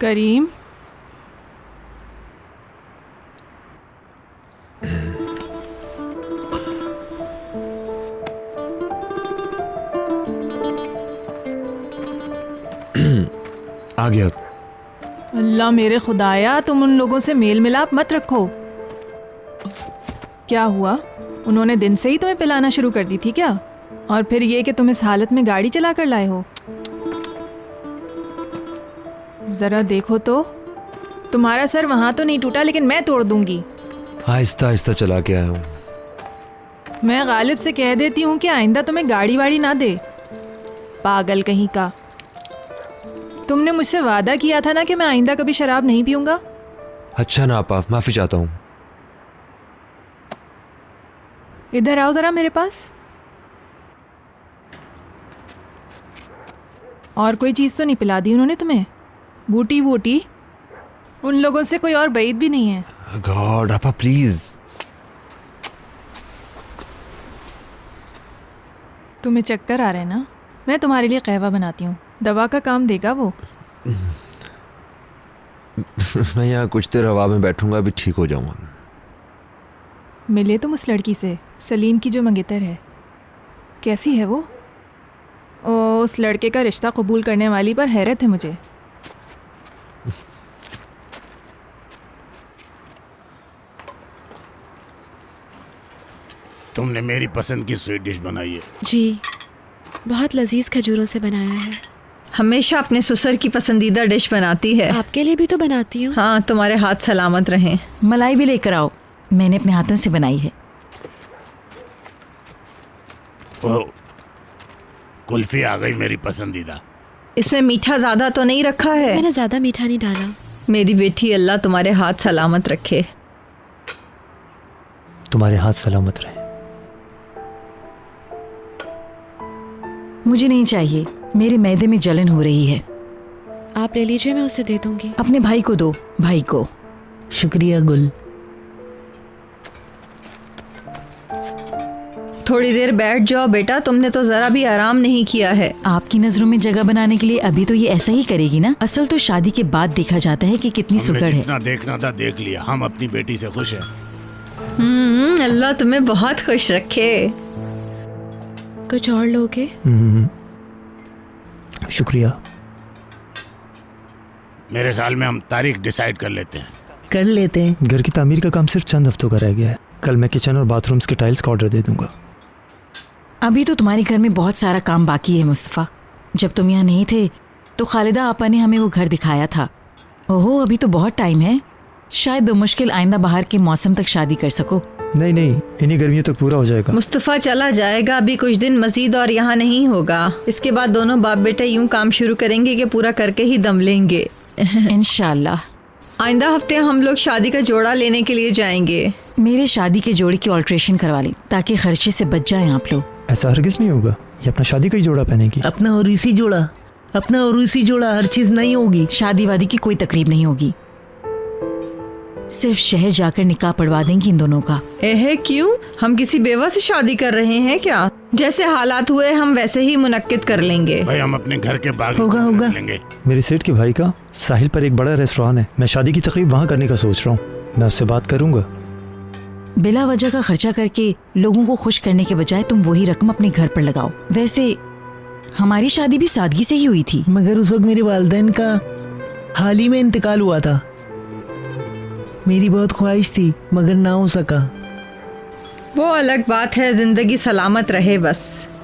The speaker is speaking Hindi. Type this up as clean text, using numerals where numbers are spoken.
करीम, आ गया। अल्लाह मेरे खुदाया, तुम उन लोगों से मेल मिलाप मत रखो। क्या हुआ? उन्होंने दिन से ही तुम्हें पिलाना शुरू कर दी थी क्या? और फिर ये कि तुम इस हालत में गाड़ी चला कर लाए हो। जरा देखो तो, तुम्हारा सर वहां तो नहीं टूटा, लेकिन मैं तोड़ दूंगी। आहिस्ता आहिस्ता चला के आया हूँ। मैं गालिब से कह देती हूँ कि आइंदा तुम्हें गाड़ी वाड़ी ना दे। पागल कहीं का। तुमने मुझसे वादा किया था ना कि मैं आइंदा कभी शराब नहीं पीऊंगा। अच्छा ना आपा, माफी चाहता हूँ। इधर आओ जरा मेरे पास। और कोई चीज़ तो नहीं पिला दी उन्होंने तुम्हें? बूटी वूटी? उन लोगों से कोई और बैद भी नहीं है। गॉड आपा प्लीज। तुम्हें चक्कर आ रहे हैं ना? मैं तुम्हारे लिए कहवा बनाती हूँ, दवा का काम देगा वो। मैं यहाँ कुछ देर हवा में बैठूंगा, अभी ठीक हो जाऊंगा। मिले तुम उस लड़की से, सलीम की जो मंगेतर है? कैसी है वो? ओ, उस लड़के का रिश्ता कबूल करने वाली पर हैरत है मुझे। तुमने मेरी पसंद की स्वीट डिश बनाई है। जी, बहुत लजीज खजूरों से बनाया है। हमेशा अपने ससुर की पसंदीदा डिश बनाती है। आपके लिए भी तो बनाती हूँ। हाँ, तुम्हारे हाथ सलामत रहें। मलाई भी लेकर आओ, मैंने अपने हाथों से बनाई है। वो कुल्फी आ गई मेरी पसंदीदा। इसमें मीठा ज्यादा तो नहीं रखा है? मैंने ज्यादा मीठा नहीं डाला। मेरी बेटी, अल्लाह तुम्हारे हाथ सलामत रखे। तुम्हारे हाथ सलामत रहे। मुझे नहीं चाहिए, मेरे मैदे में जलन हो रही है। आप ले लीजिए, मैं उसे दे दूंगी। अपने भाई को दो, भाई को। शुक्रिया गुल। थोड़ी देर बैठ जाओ बेटा, तुमने तो जरा भी आराम नहीं किया है। आपकी नजरों में जगह बनाने के लिए अभी तो ये ऐसा ही करेगी ना। असल तो शादी के बाद देखा जाता है कि कितनी हमने सुगड़ है। जितना देखना था देख लिया। हम अपनी बेटी से खुश हैं। अल्लाह तुम्हें बहुत खुश रखे। कुछ और लोगे? शुक्रिया। मेरे ख्याल में हम तारीख डिसाइड कर लेते हैं। कर लेते हैं। घर की तामीर का काम सिर्फ चंद हफ्तों का रह गया है। कल मैं किचन और बाथरूम्स के टाइल्स का ऑर्डर दे दूंगा। अभी तो तुम्हारे घर में बहुत सारा काम बाकी है मुस्तफ़ा। जब तुम यहाँ नहीं थे तो खालिदा आपा ने हमें वो घर दिखाया था। ओहो, अभी तो बहुत टाइम है। शायद बमुश्किल आइंदा बाहर के मौसम तक शादी कर सको। नहीं, इन्हीं गर्मियों तक पूरा हो जाएगा। मुस्तफ़ा चला जाएगा अभी कुछ दिन मजीद और यहाँ नहीं होगा। इसके बाद दोनों बाप बेटे यूं काम शुरू करेंगे कि पूरा करके ही दम लेंगे। इंशाल्लाह। आइंदा हफ्ते हम लोग शादी का जोड़ा लेने के लिए जाएंगे। मेरे शादी के जोड़े की ऑल्ट्रेशन करवा लें ताकि खर्चे से बच जाएं आप लोग। ऐसा हरगिज नहीं होगा। ये अपना शादी का ही जोड़ा पहनेगी। अपना और इसी जोड़ा, अपना और इसी जोड़ा, हर चीज नहीं होगी। शादी वादी की कोई तकरीब नहीं होगी, सिर्फ शहर जाकर निकाह पढ़वा देंगी इन दोनों का। एहे क्यों? हम किसी बेवा से शादी कर रहे हैं क्या? जैसे हालात हुए हम वैसे ही मुनक्किद कर लेंगे। भाई हम अपने घर के बाग होगा। लेंगे। मेरे सेठ के भाई का साहिल पर एक बड़ा रेस्टोरेंट है। मैं शादी की तकरीब वहाँ करने का सोच रहा हूँ। मैं उससे बात करूंगा। बिला वजह का खर्चा करके लोगों को खुश करने के बजाय तुम वही रकम अपने घर पर लगाओ। वैसे हमारी शादी भी सादगी से ही हुई थी। मगर उस वक्त मेरे वालिदैन का हाल ही में इंतकाल हुआ था। मेरी बहुत ख्वाहिश थी मगर ना हो सका। वो अलग बात है, जिंदगी सलामत रहे बस।